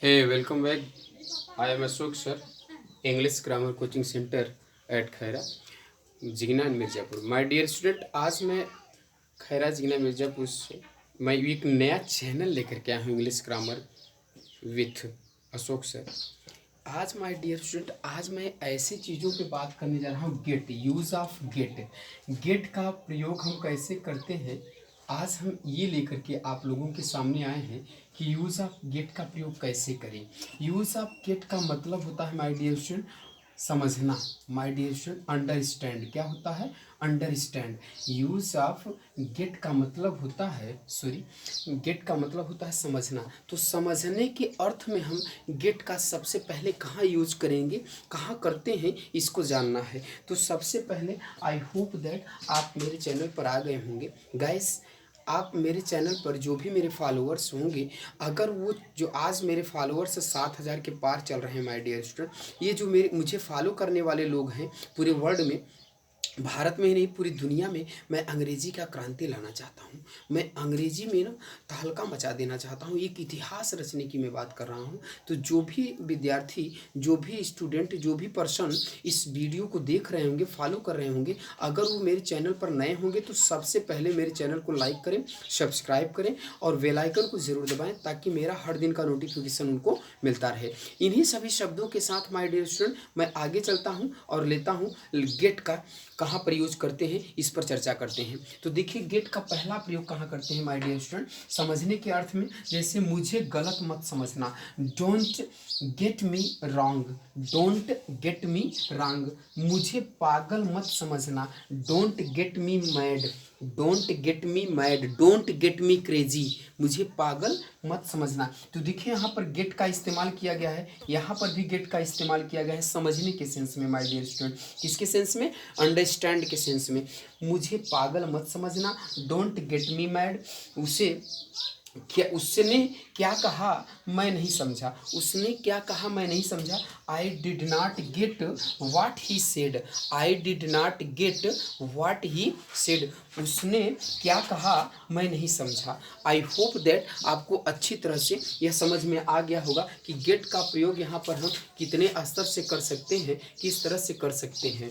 Hey, welcome back. I am Ashok sir, English Grammar Coaching Center at Khaira Jigna Mirzapur. My dear student, आज मैं खैरा जिगना मिर्ज़ापुर से मैं एक नया चैनल लेकर के आया हूँ, English grammar with Ashok sir. आज माय डियर स्टूडेंट, आज मैं ऐसी चीज़ों पे बात करने जा रहा हूँ। Get, use of get, get का प्रयोग हम कैसे करते हैं। आज हम ये लेकर के आप लोगों के सामने आए हैं कि यूज़ ऑफ गेट का प्रयोग कैसे करें। यूज़ ऑफ गेट का मतलब होता है माय डियर स्टूडेंट समझना। माय डियर स्टूडेंट अंडरस्टैंड क्या होता है, अंडरस्टैंड। यूज़ ऑफ गेट का मतलब होता है, गेट का मतलब होता है समझना। तो समझने के अर्थ में हम गेट का सबसे पहले कहाँ यूज करेंगे, कहाँ करते हैं, इसको जानना है। तो सबसे पहले आई होप दैट आप मेरे चैनल पर आ गए होंगे। गाइस, आप मेरे चैनल पर जो भी मेरे फॉलोअर्स होंगे, अगर वो जो आज मेरे फॉलोअर्स 7,000 के पार चल रहे हैं माय डियर स्टूडेंट, ये जो मेरे मुझे फॉलो करने वाले लोग हैं पूरे वर्ल्ड में, भारत में ही नहीं पूरी दुनिया में, मैं अंग्रेजी का क्रांति लाना चाहता हूँ। मैं अंग्रेजी में ना तहलका मचा देना चाहता हूँ, एक इतिहास रचने की मैं बात कर रहा हूँ। तो जो भी विद्यार्थी, जो भी स्टूडेंट, जो भी पर्सन इस वीडियो को देख रहे होंगे, फॉलो कर रहे होंगे, अगर वो मेरे चैनल पर नए होंगे तो सबसे पहले मेरे चैनल को लाइक करें, सब्सक्राइब करें और बेल आइकन को ज़रूर दबाएं, ताकि मेरा हर दिन का नोटिफिकेशन उनको मिलता रहे। इन्हीं सभी शब्दों के साथ माय डियर स्टूडेंट मैं आगे चलता हूँ और लेता हूँ गेट का कहाँ पर यूज करते हैं, इस पर चर्चा करते हैं। तो देखिए, गेट का पहला प्रयोग कहाँ करते हैं माय डियर स्टूडेंट, समझने के अर्थ में। जैसे मुझे गलत मत समझना, don't get me wrong, don't get me wrong. मुझे पागल मत समझना, don't get me mad, don't get me mad, don't get me crazy. मुझे पागल मत समझना। तो देखिए, यहाँ पर गेट का इस्तेमाल किया गया है, यहाँ पर भी गेट का इस्तेमाल किया गया है समझने के सेंस में माय डियर स्टूडेंट। किसके सेंस में, अंडरस्टैंड के सेंस में। मुझे पागल मत समझना, डोंट गेट मी मैड। उसे क्या, उसने क्या कहा मैं नहीं समझा, उसने क्या कहा मैं नहीं समझा। I did not gate watt he said, I did not gate watt he said. उसने क्या कहा मैं नहीं समझा। आई होप दैट आपको अच्छी तरह से यह समझ में आ गया होगा कि गेट का प्रयोग यहाँ पर हम कितने स्तर से कर सकते हैं, किस तरह से कर सकते हैं,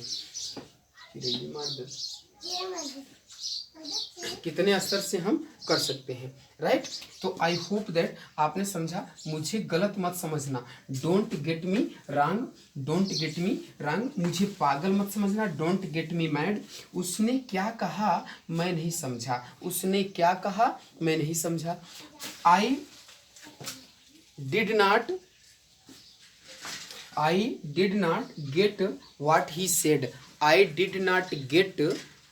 कितने स्तर से हम कर सकते हैं। राइट। तो आई होप दैट आपने समझा। मुझे गलत मत समझना, don't get me wrong, don't get me wrong. मुझे पागल मत समझना, डोंट गेट मी मैड। उसने क्या कहा मैं नहीं समझा, उसने क्या कहा मैं नहीं समझा। I did not, I did not gate watt he said, I did not gate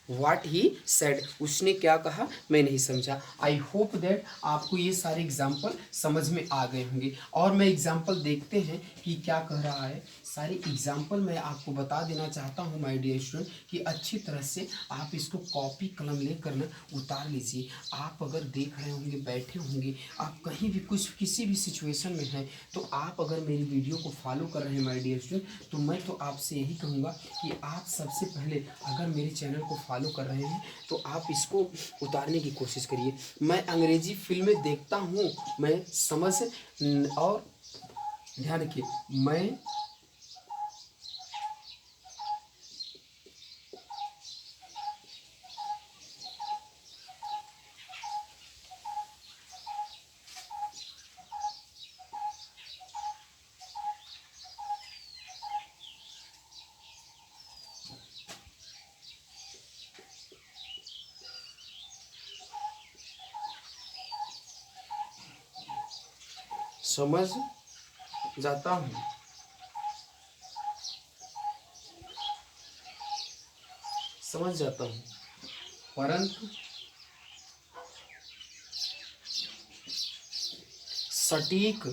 watt he said. उसने क्या कहा मैं नहीं समझा। आई होप दैट आपको ये सारे एग्जाम्पल समझ में आ गए होंगे। और मैं एग्जाम्पल देखते हैं कि क्या कह रहा है। सारे एग्जाम्पल मैं आपको बता देना चाहता हूँ माय डियर स्टूडेंट, कि अच्छी तरह से आप इसको कॉपी कलम लेकर ना उतार लीजिए। आप अगर देख रहे होंगे, बैठे होंगे, आप कहीं भी कुछ किसी भी सिचुएशन में हैं, तो आप अगर मेरी वीडियो को फॉलो कर रहे हैं माय डियर स्टूडेंट, तो मैं तो आपसे यही कहूँगा कि आप सबसे पहले अगर मेरे चैनल को फॉलो कर रहे हैं तो आप इसको उतारने की कोशिश करिए। मैं अंग्रेजी फिल्में देखता हूँ, मैं समझ, और ध्यान रखिए, मैं समझ जाता हूँ, समझ जाता हूँ, परंतु सटीक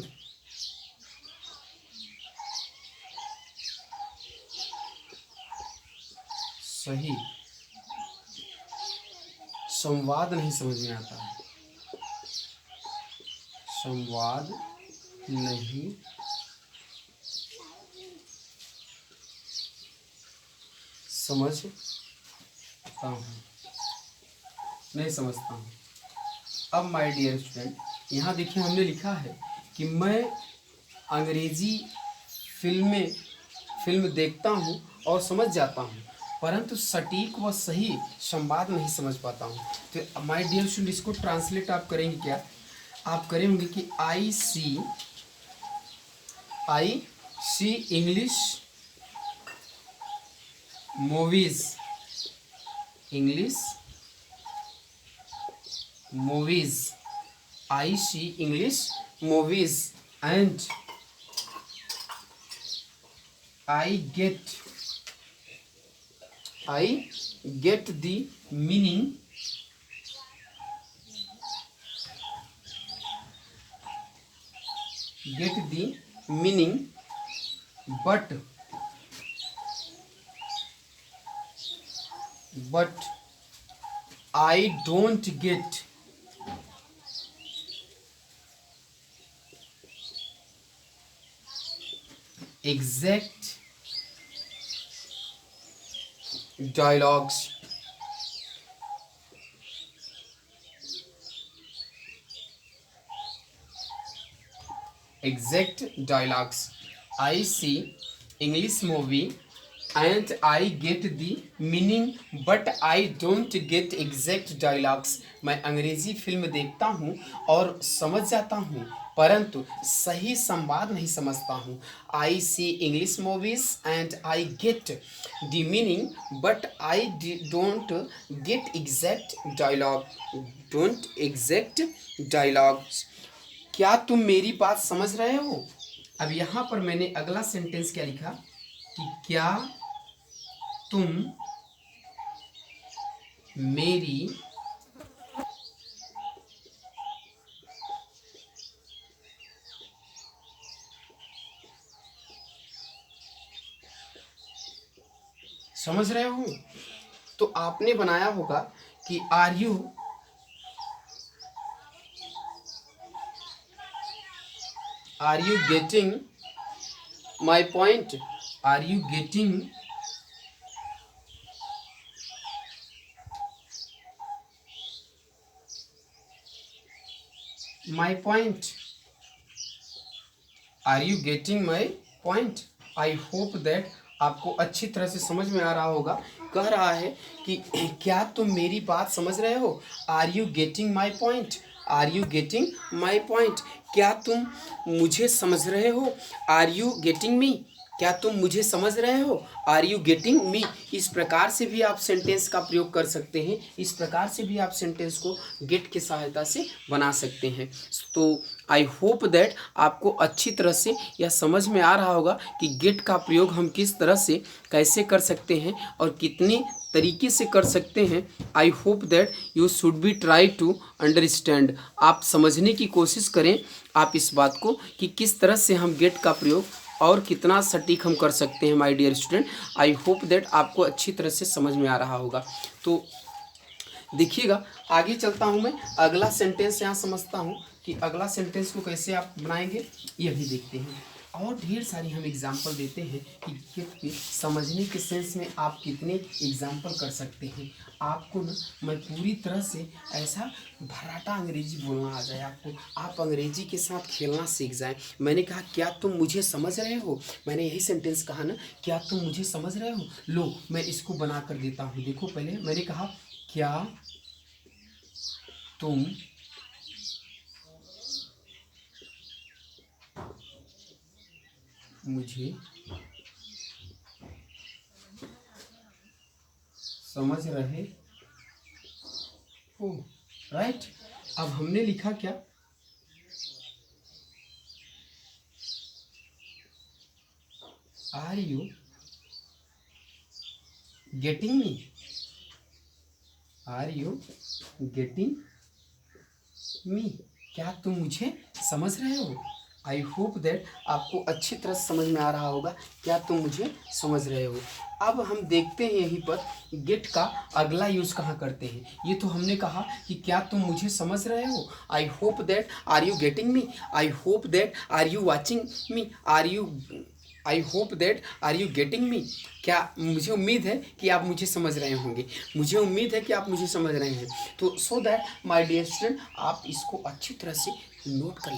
सही संवाद नहीं समझ में आता है, संवाद नहीं समझता हूँ, नहीं समझता हूँ। अब माय डियर स्टूडेंट, यहाँ देखिए हमने लिखा है कि मैं अंग्रेजी फिल्म देखता हूँ और समझ जाता हूँ, परंतु सटीक व सही संवाद नहीं समझ पाता हूँ। तो माय डियर स्टूडेंट, इसको ट्रांसलेट आप करेंगे क्या? आप करेंगे कि I see English movies, I see English movies and I get the meaning but I don't get exact dialogues. I see English movie and I get the meaning but I don't get exact dialogues. मैं अंग्रेजी film देखता हूँ और समझ जाता हूँ, परंतु सही संवाद नहीं समझता हूँ। I see English movies and I get the meaning but I don't get exact dialogues. क्या तुम मेरी बात समझ रहे हो? अब यहाँ पर मैंने अगला सेंटेंस क्या लिखा कि क्या तुम मेरी समझ रहे हो? तो आपने बनाया होगा कि are you getting my point? Are you getting my point? Are you getting my point? I hope that आपको अच्छी तरह से समझ में आ रहा होगा। कह रहा है कि क्या तुम मेरी बात समझ रहे हो? Are you getting my point? Are you getting my point? क्या तुम मुझे समझ रहे हो? Are you getting me? क्या तुम मुझे समझ रहे हो? Are you getting me? इस प्रकार से भी आप सेंटेंस का प्रयोग कर सकते हैं। इस प्रकार से भी आप सेंटेंस को गेट की सहायता से बना सकते हैं। तो आई होप दैट आपको अच्छी तरह से यह समझ में आ रहा होगा कि गेट का प्रयोग हम किस तरह से कैसे कर सकते हैं और कितनी तरीके से कर सकते हैं। I hope that you should be try to understand. आप समझने की कोशिश करें आप इस बात को कि किस तरह से हम गेट का प्रयोग और कितना सटीक हम कर सकते हैं। My dear student, I hope that आपको अच्छी तरह से समझ में आ रहा होगा। तो देखिएगा, आगे चलता हूँ मैं, अगला सेंटेंस यहाँ समझता हूँ कि अगला सेंटेंस को कैसे आप बनाएंगे, यह भी देखते हैं। और ढेर सारी हम एग्जाम्पल देते हैं कि गेट के समझने के सेंस में आप कितने एग्जाम्पल कर सकते हैं। आपको ना मैं पूरी तरह से ऐसा भराटा अंग्रेजी बोलना आ जाए आपको, आप अंग्रेजी के साथ खेलना सीख जाएं। मैंने कहा क्या तुम मुझे समझ रहे हो? मैंने यही सेंटेंस कहा ना, क्या तुम मुझे समझ रहे हो? लो मैं इसको बना कर देता हूँ। देखो, पहले मैंने कहा क्या तुम मुझे समझ रहे हो? राइट। अब हमने लिखा क्या, are you getting me? Are you getting me? क्या तुम मुझे समझ रहे हो? आई होप दैट आपको अच्छी तरह समझ में आ रहा होगा, क्या तुम मुझे समझ रहे हो। अब हम देखते हैं यहीं पर गेट का अगला यूज़ कहाँ करते हैं। ये तो हमने कहा कि क्या तुम मुझे समझ रहे हो? I hope that are you getting me? I hope that are you watching me? I hope that are you getting me? क्या मुझे उम्मीद है कि आप मुझे समझ रहे होंगे, मुझे उम्मीद है कि आप मुझे समझ रहे हैं। तो so that my dear student, आप इसको अच्छी तरह से नोट कर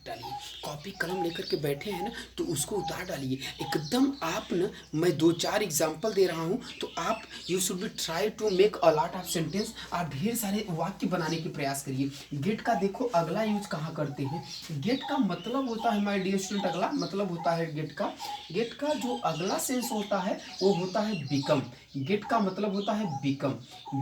डालिए। कॉपी कलम लेकर के बैठे हैं ना तो उसको उतार डालिए एकदम। आप ना, मैं 2-4 एग्जाम्पल दे रहा हूँ तो आप you should be try to make a lot of sentence. आप ढेर सारे वाक्य बनाने की प्रयास करिए। गेट का देखो अगला यूज कहाँ करते हैं। गेट का मतलब होता है माय डियर स्टूडेंट, अगला मतलब होता है गेट का जो अगला सेंस होता है वो होता है बिकम। गेट का मतलब होता है बिकम।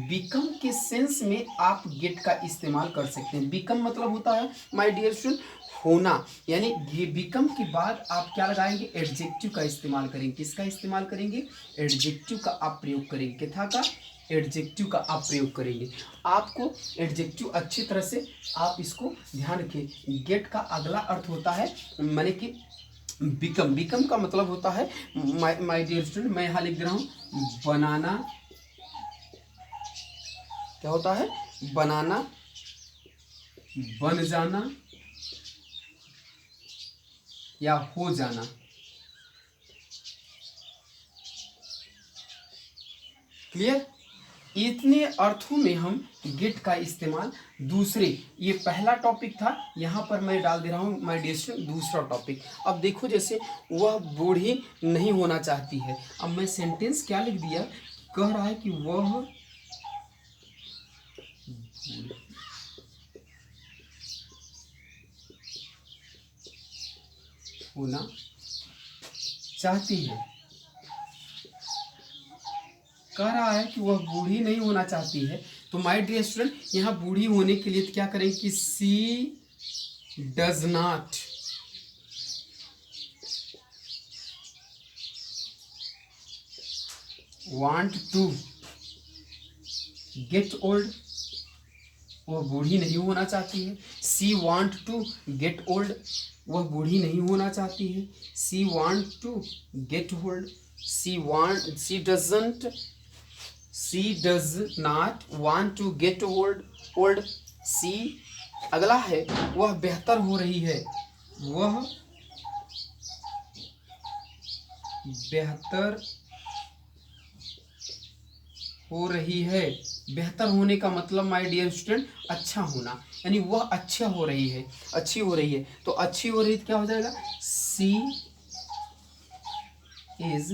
बिकम के सेंस में आप गेट का इस्तेमाल कर सकते हैं। बिकम मतलब होता है माय डियर स्टूडेंट होना, यानी ये बिकम के बाद आप क्या लगाएंगे, एडजेक्टिव का इस्तेमाल करेंगे। किसका इस्तेमाल करेंगे, एडजेक्टिव का आप प्रयोग करेंगे। किथा का, एडजेक्टिव का आप प्रयोग करेंगे। आपको एडजेक्टिव अच्छी तरह से आप इसको ध्यान रखिए। गेट का अगला अर्थ होता है माने कि बिकम। बिकम का मतलब होता है माय डियर स्टूडेंट, मैं यहाँ लिख दे रहा हूँ बनाना। क्या होता है, बनाना, बन जाना या हो जाना। क्लियर। इतने अर्थों में हम गेट का इस्तेमाल दूसरे, ये पहला टॉपिक था, यहाँ पर मैं डाल दे रहा हूँ माय डियर स्टूडेंट दूसरा टॉपिक। अब देखो जैसे वह बूढ़ी नहीं होना चाहती है। अब मैं सेंटेंस क्या लिख दिया, कह रहा है कि वह होना चाहती है। कह रहा है कि वह बूढ़ी नहीं होना चाहती है। तो माय डियर स्टूडेंट यहाँ बूढ़ी होने के लिए क्या करेंगे कि she does not want to get old. वह बूढ़ी नहीं होना चाहती है। She want to get old. वह बूढ़ी नहीं होना चाहती है। She want to get old. She does not want to get old. सी अगला है वह बेहतर हो रही है। वह बेहतर हो रही है। बेहतर होने का मतलब माय डियर स्टूडेंट अच्छा होना, यानी वह अच्छा हो रही है, अच्छी हो रही है। तो अच्छी हो रही है तो क्या हो जाएगा, she is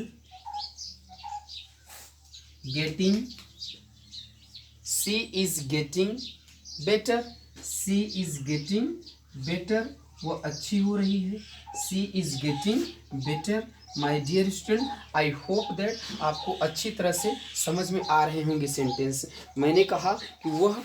getting, she is getting better. She is getting better, वह अच्छी हो रही है। She is getting better. My dear student I hope that आपको अच्छी तरह से समझ में आ रहे होंगे सेंटेंस। मैंने कहा कि वह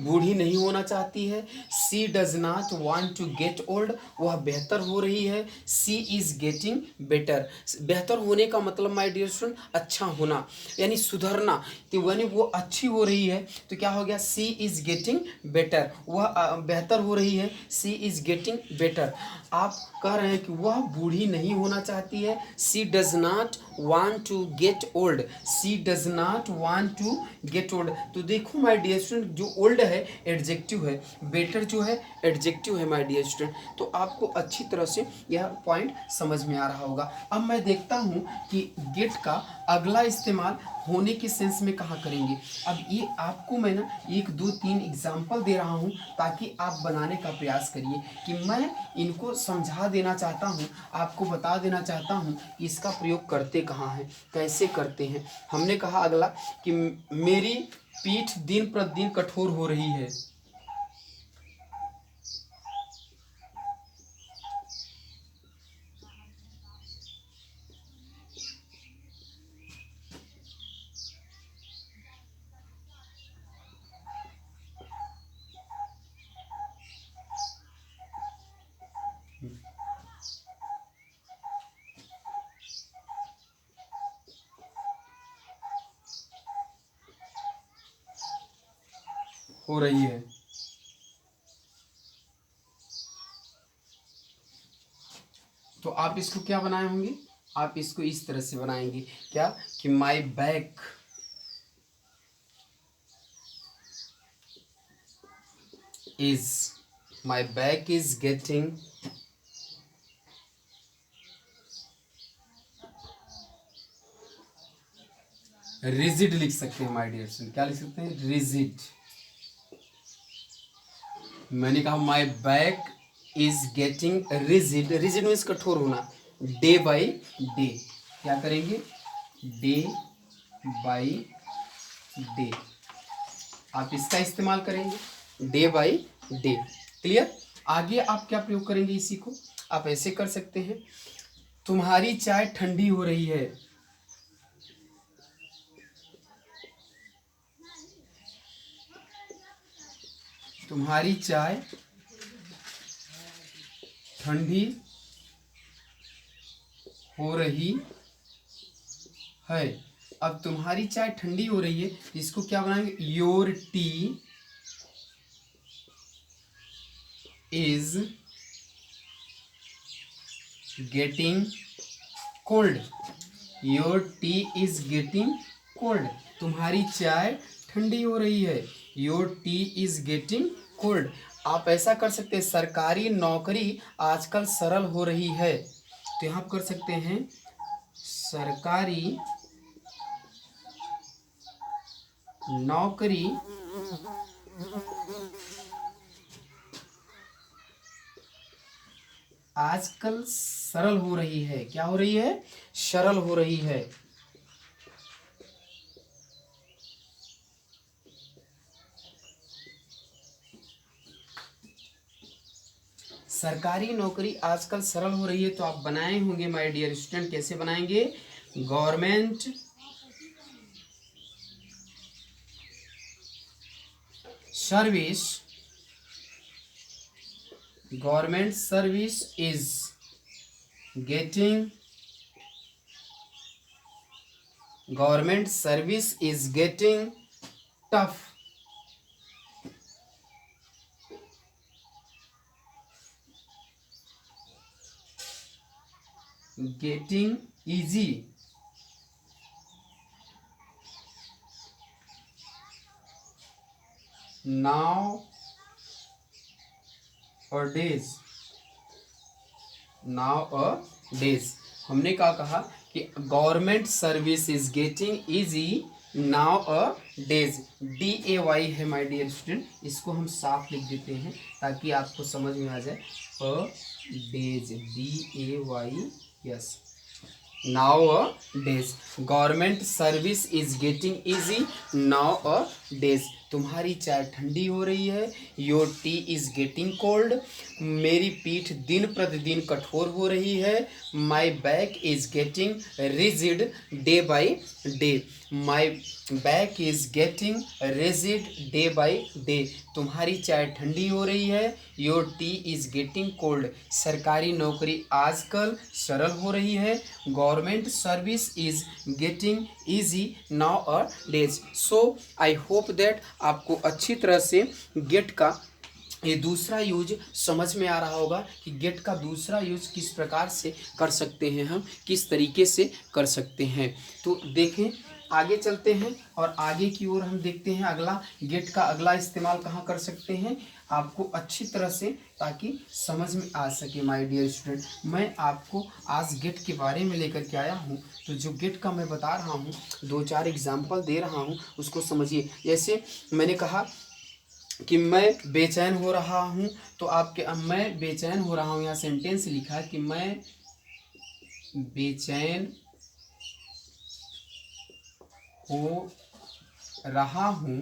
बूढ़ी नहीं होना चाहती है। She does not want to get old, वह बेहतर हो रही है। She is getting better. बेहतर होने का मतलब माय डियर स्टूडेंट अच्छा होना, यानी सुधरना। तो यानी वो अच्छी हो रही है तो क्या हो गया, सी इज गेटिंग बेटर, वह बेहतर हो रही है। She is getting better. आप कह रहे हैं कि वह बूढ़ी नहीं होना चाहती है। She does not want to get old. She does not want to get old. तो देखो माय डियर स्टूडेंट जो ओल्ड है एडजेक्टिव है, बेटर जो है एडजेक्टिव है माय डियर स्टूडेंट। तो आपको अच्छी तरह से यह पॉइंट समझ में आ रहा होगा। अब मैं देखता हूँ कि गेट का अगला इस्तेमाल होने के सेंस में कहाँ करेंगे। अब ये आपको मैं ना 1 2 3 एग्जाम्पल दे रहा हूँ ताकि आप बनाने का प्रयास करिए कि मैं इनको समझा देना चाहता हूँ, आपको बता देना चाहता हूँ कि इसका प्रयोग करते कहाँ हैं, कैसे करते हैं। हमने कहा अगला कि मेरी पीठ दिन प्रतिदिन कठोर हो रही है। हो रही है। तो आप इसको क्या बनाए होंगे, आप इसको इस तरह से बनाएंगे क्या कि माई back is, my back is getting rigid लिख सकते हैं माय डियर स्टूडेंट। क्या लिख सकते हैं, रिजिड। मैंने कहा माई back is getting rigid, rigid means कठोर होना, डे बाई डे। क्या करेंगे? डे बाई डे, आप इसका इस्तेमाल करेंगे, डे बाई डे। क्लियर? आगे आप क्या प्रयोग करेंगे इसी को? आप ऐसे कर सकते हैं, तुम्हारी चाय ठंडी हो रही है। तुम्हारी चाय ठंडी हो रही है। अब तुम्हारी चाय ठंडी हो रही है, इसको क्या बनाएंगे? Your tea is getting cold. Your tea is getting cold, तुम्हारी चाय ठंडी हो रही है। Your tea is getting cold. आप ऐसा कर सकते हैं, सरकारी नौकरी आजकल सरल हो रही है, तो यहाँ आप कर सकते हैं, सरकारी नौकरी आजकल सरल हो रही है। क्या हो रही है? सरल हो रही है। सरकारी नौकरी आजकल सरल हो रही है, तो आप बनाए होंगे माय डियर स्टूडेंट। कैसे बनाएंगे? Government service, government service is getting, government service is getting tough, getting easy, nowadays, nowadays. हमने क्या कहा कि government service is getting easy now a days. DAY है my dear student, इसको हम साफ लिख देते हैं ताकि आपको समझ में आ जाए। A days, DAY, yes, nowadays. Government service is getting easy nowadays. तुम्हारी चाय ठंडी हो रही है। Your tea is getting cold, मेरी पीठ दिन प्रतिदिन कठोर हो रही है। My back is getting rigid day by day, my back is getting rigid day by day. तुम्हारी चाय ठंडी हो रही है। Your tea is getting cold, सरकारी नौकरी आजकल सरल हो रही है। Government service is getting easy now a days. So I hope that आपको अच्छी तरह से गेट का ये दूसरा यूज समझ में आ रहा होगा कि गेट का दूसरा यूज किस प्रकार से कर सकते हैं, हम किस तरीके से कर सकते हैं। तो देखें, आगे चलते हैं और आगे की ओर हम देखते हैं अगला गेट का अगला इस्तेमाल कहाँ कर सकते हैं आपको अच्छी तरह से, ताकि समझ में आ सके माय डियर स्टूडेंट। मैं आपको आज गेट के बारे में लेकर के आया हूँ, तो जो गेट का मैं बता रहा हूँ, 2-4 एग्जाम्पल दे रहा हूँ, उसको समझिए। जैसे मैंने कहा कि मैं बेचैन हो रहा हूँ, तो आपके मैं बेचैन हो रहा हूँ, यहाँ सेंटेंस लिखा है कि मैं बेचैन हो रहा हूँ,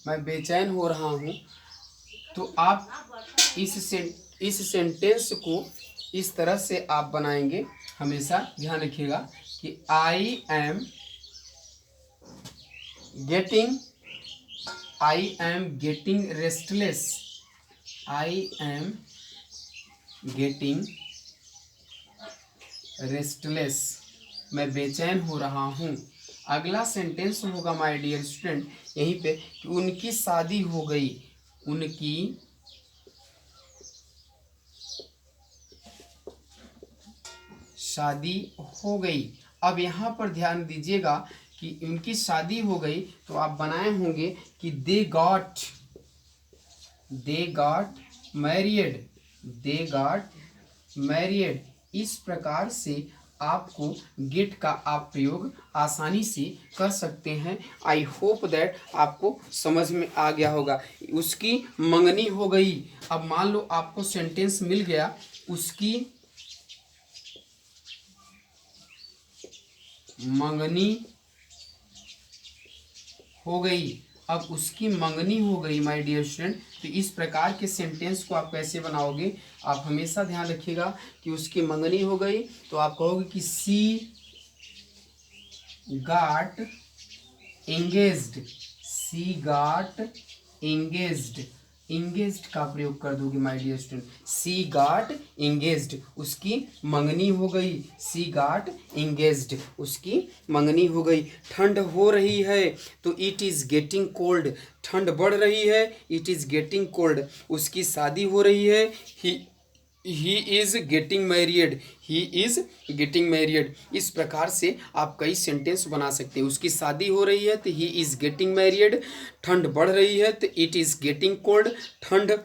मैं बेचैन हो रहा हूँ। तो आप इस सेंटेंस को इस तरह से आप बनाएंगे, हमेशा ध्यान रखिएगा कि I am getting restless, I am getting restless, मैं बेचैन हो रहा हूँ। अगला सेंटेंस होगा माय डियर स्टूडेंट यहीं पे कि उनकी शादी हो गई, उनकी शादी हो गई। अब यहाँ पर ध्यान दीजिएगा कि उनकी शादी हो गई, तो आप बनाए होंगे कि they got married, they got married. इस प्रकार से आपको गेट का आप प्रयोग आसानी से कर सकते हैं। आई होप दैट आपको समझ में आ गया होगा। उसकी मंगनी हो गई। अब मान लो आपको सेंटेंस मिल गया, उसकी मंगनी हो गई। अब उसकी मंगनी हो गई माय डियर स्टूडेंट। तो इस प्रकार के सेंटेंस को आप कैसे बनाओगे, आप हमेशा ध्यान रखिएगा कि उसकी मंगनी हो गई तो आप कहोगे कि she got engaged. She got engaged. Engaged का प्रयोग कर दोगे my dear student. She got engaged, उसकी मंगनी हो गई। सी गाट इंगेज्ड, उसकी मंगनी हो गई। ठंड हो रही है तो इट इज गेटिंग कोल्ड। ठंड बढ़ रही है, इट इज गेटिंग कोल्ड। उसकी शादी हो रही है, he is getting married. He is getting married. इस प्रकार से आप कई सेंटेंस बना सकते हैं। उसकी शादी हो रही है तो ही इज गेटिंग मैरिड। ठंड बढ़ रही है तो इट इज गेटिंग कोल्ड। ठंड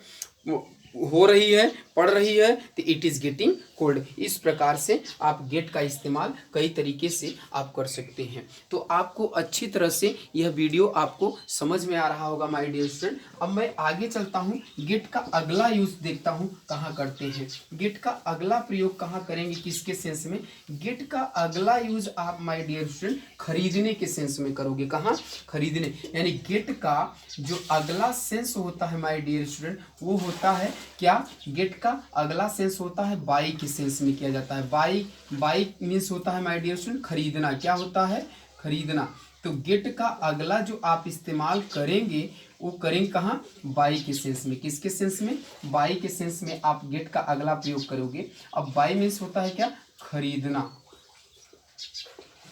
हो रही है, पड़ रही है तो इट इज गेटिंग कोल्ड। इस प्रकार से आप गेट का इस्तेमाल कई तरीके से आप कर सकते हैं। तो आपको अच्छी तरह से यह वीडियो आपको समझ में आ रहा होगा माय डियर स्टूडेंट। अब मैं आगे चलता हूँ, गेट का अगला यूज देखता हूँ कहाँ करते हैं। गेट का अगला प्रयोग कहाँ करेंगे, किसके सेंस में। गेट का अगला यूज आप माय डियर स्टूडेंट खरीदने के सेंस में करोगे। कहाँ, खरीदने। यानी गेट का जो अगला सेंस होता है माय डियर स्टूडेंट, वो होता है क्या, गेट का अगला सेंस होता है बाई के सेंस में किया जाता है। बाई, बाई मीन्स होता है माय डियर स्टूडेंट खरीदना। क्या होता है, खरीदना। तो गेट का अगला जो आप इस्तेमाल करेंगे वो करेंगे कहाँ, बाई के सेंस में। किसके सेंस में, बाई के सेंस में आप गेट का अगला प्रयोग करोगे। अब बाई मीन्स होता है क्या, खरीदना।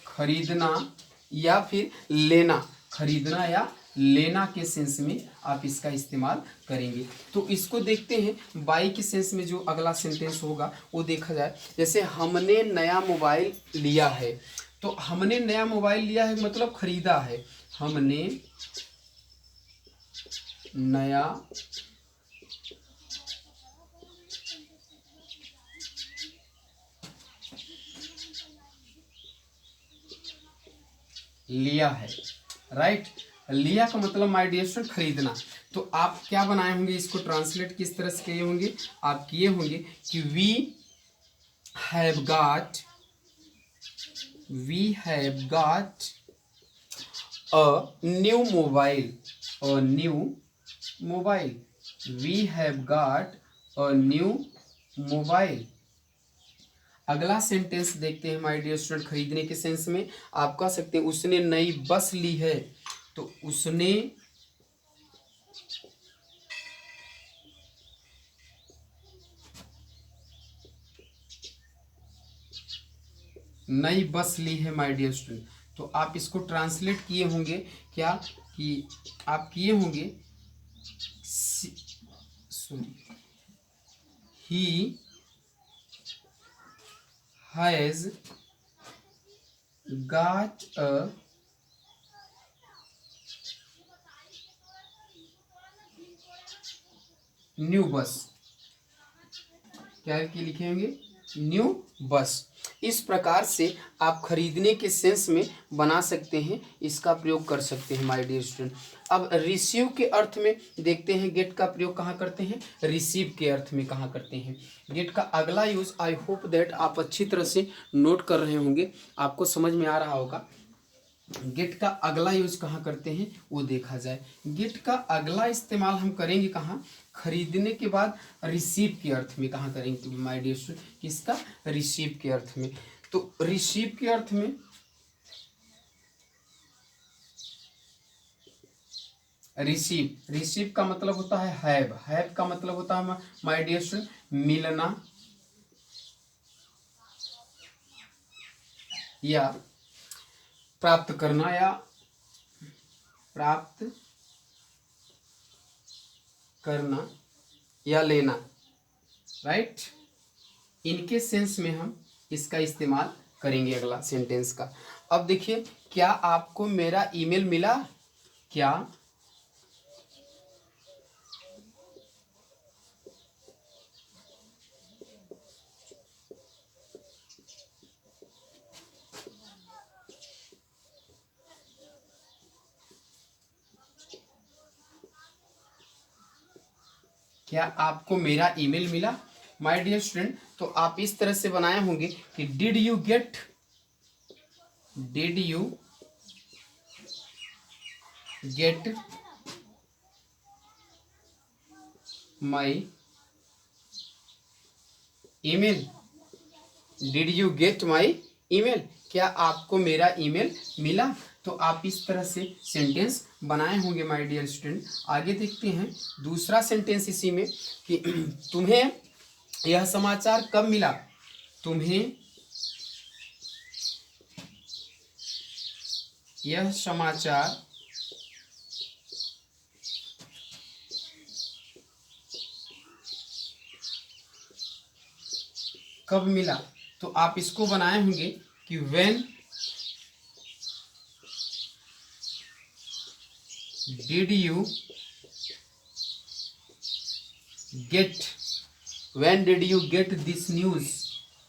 खरीदना या फिर लेना। खरीदना या लेना के सेंस में आप इसका इस्तेमाल करेंगे। तो इसको देखते हैं, बाई के सेंस में जो अगला सेंटेंस होगा वो देखा जाए। जैसे हमने नया मोबाइल लिया है। तो हमने नया मोबाइल लिया है मतलब खरीदा है। हमने नया लिया है, राइट। लिया का मतलब माय डियर स्टूडेंट खरीदना। तो आप क्या बनाए होंगे, इसको ट्रांसलेट किस तरह से किए होंगे, आप किए होंगे कि we have got a new mobile. A new mobile. We have got a new mobile. अगला सेंटेंस देखते हैं माय डियर स्टूडेंट खरीदने के सेंस में। आप कह सकते हैं उसने नई बस ली है। तो उसने नई बस ली है माय डियर स्टूडेंट। तो आप इसको ट्रांसलेट किए होंगे क्या, कि आप किए होंगे sorry, he has got a new bus. क्या लिखे होंगे, न्यू बस। इस प्रकार से आप खरीदने के सेंस में बना सकते हैं, इसका प्रयोग कर सकते हैं माय डियर स्टूडेंट। अब रिसीव के अर्थ में देखते हैं गेट का प्रयोग कहाँ करते हैं, रिसीव के अर्थ में कहाँ करते हैं। गेट का अगला यूज आई होप दैट आप अच्छी तरह से नोट कर रहे होंगे, आपको समझ में आ रहा होगा। गेट का अगला यूज कहाँ करते हैं वो देखा जाए। गेट का अगला इस्तेमाल हम करेंगे कहाँ, खरीदने के बाद रिसीव के अर्थ में कहाँ करेंगे माय डियर स्टूडेंट, किसका, रिसीव के अर्थ में। तो रिसीव के अर्थ में रिसीव का मतलब होता है हैव का मतलब होता है माय डियर स्टूडेंट मिलना या प्राप्त करना या प्राप्त करना या लेना, राइट। इनके सेंस में हम इसका इस्तेमाल करेंगे अगला सेंटेंस का। अब देखिए, क्या आपको मेरा ईमेल मिला, क्या क्या आपको मेरा ईमेल मिला? माय डियर स्टूडेंट, तो आप इस तरह से बनाए होंगे कि did you get my email? Did you get my email? क्या आपको मेरा ईमेल मिला? तो आप इस तरह से सेंटेंस बनाए होंगे माय डियर स्टूडेंट। आगे देखते हैं दूसरा सेंटेंस इसी में कि तुम्हें यह समाचार कब मिला? तुम्हें यह समाचार कब मिला? तो आप इसको बनाए होंगे कि when did you get this news?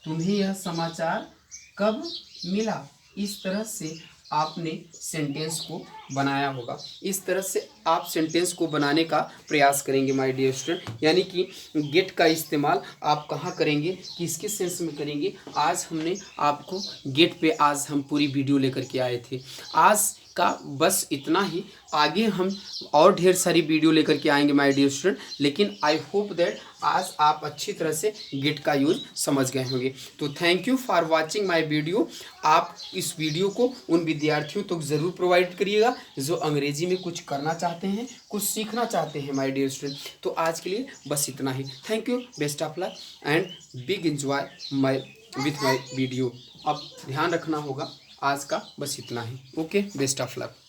तुम्हें यह समाचार कब मिला? इस तरह से आपने सेंटेंस को बनाया होगा। इस तरह से आप सेंटेंस को बनाने का प्रयास करेंगे माय डियर स्टूडेंट। यानी कि गेट का इस्तेमाल आप कहाँ करेंगे, किसके सेंस में करेंगे? आज हमने आपको गेट पे आज हम पूरी वीडियो लेकर के आए थे। आज का बस इतना ही। आगे हम और ढेर सारी वीडियो लेकर के आएंगे माय डियर स्टूडेंट, लेकिन आई होप दैट आज आप अच्छी तरह से गेट का यूज समझ गए होंगे। तो thank you for watching my video. आप इस वीडियो को उन विद्यार्थियों तक ज़रूर प्रोवाइड करिएगा जो अंग्रेजी में कुछ करना चाहते हैं, कुछ सीखना चाहते हैं माय डियर स्टूडेंट। तो आज के लिए बस इतना ही। Thank you, best of luck and big enjoy with my video. अब ध्यान रखना होगा। आज का बस इतना ही। Okay, best of luck.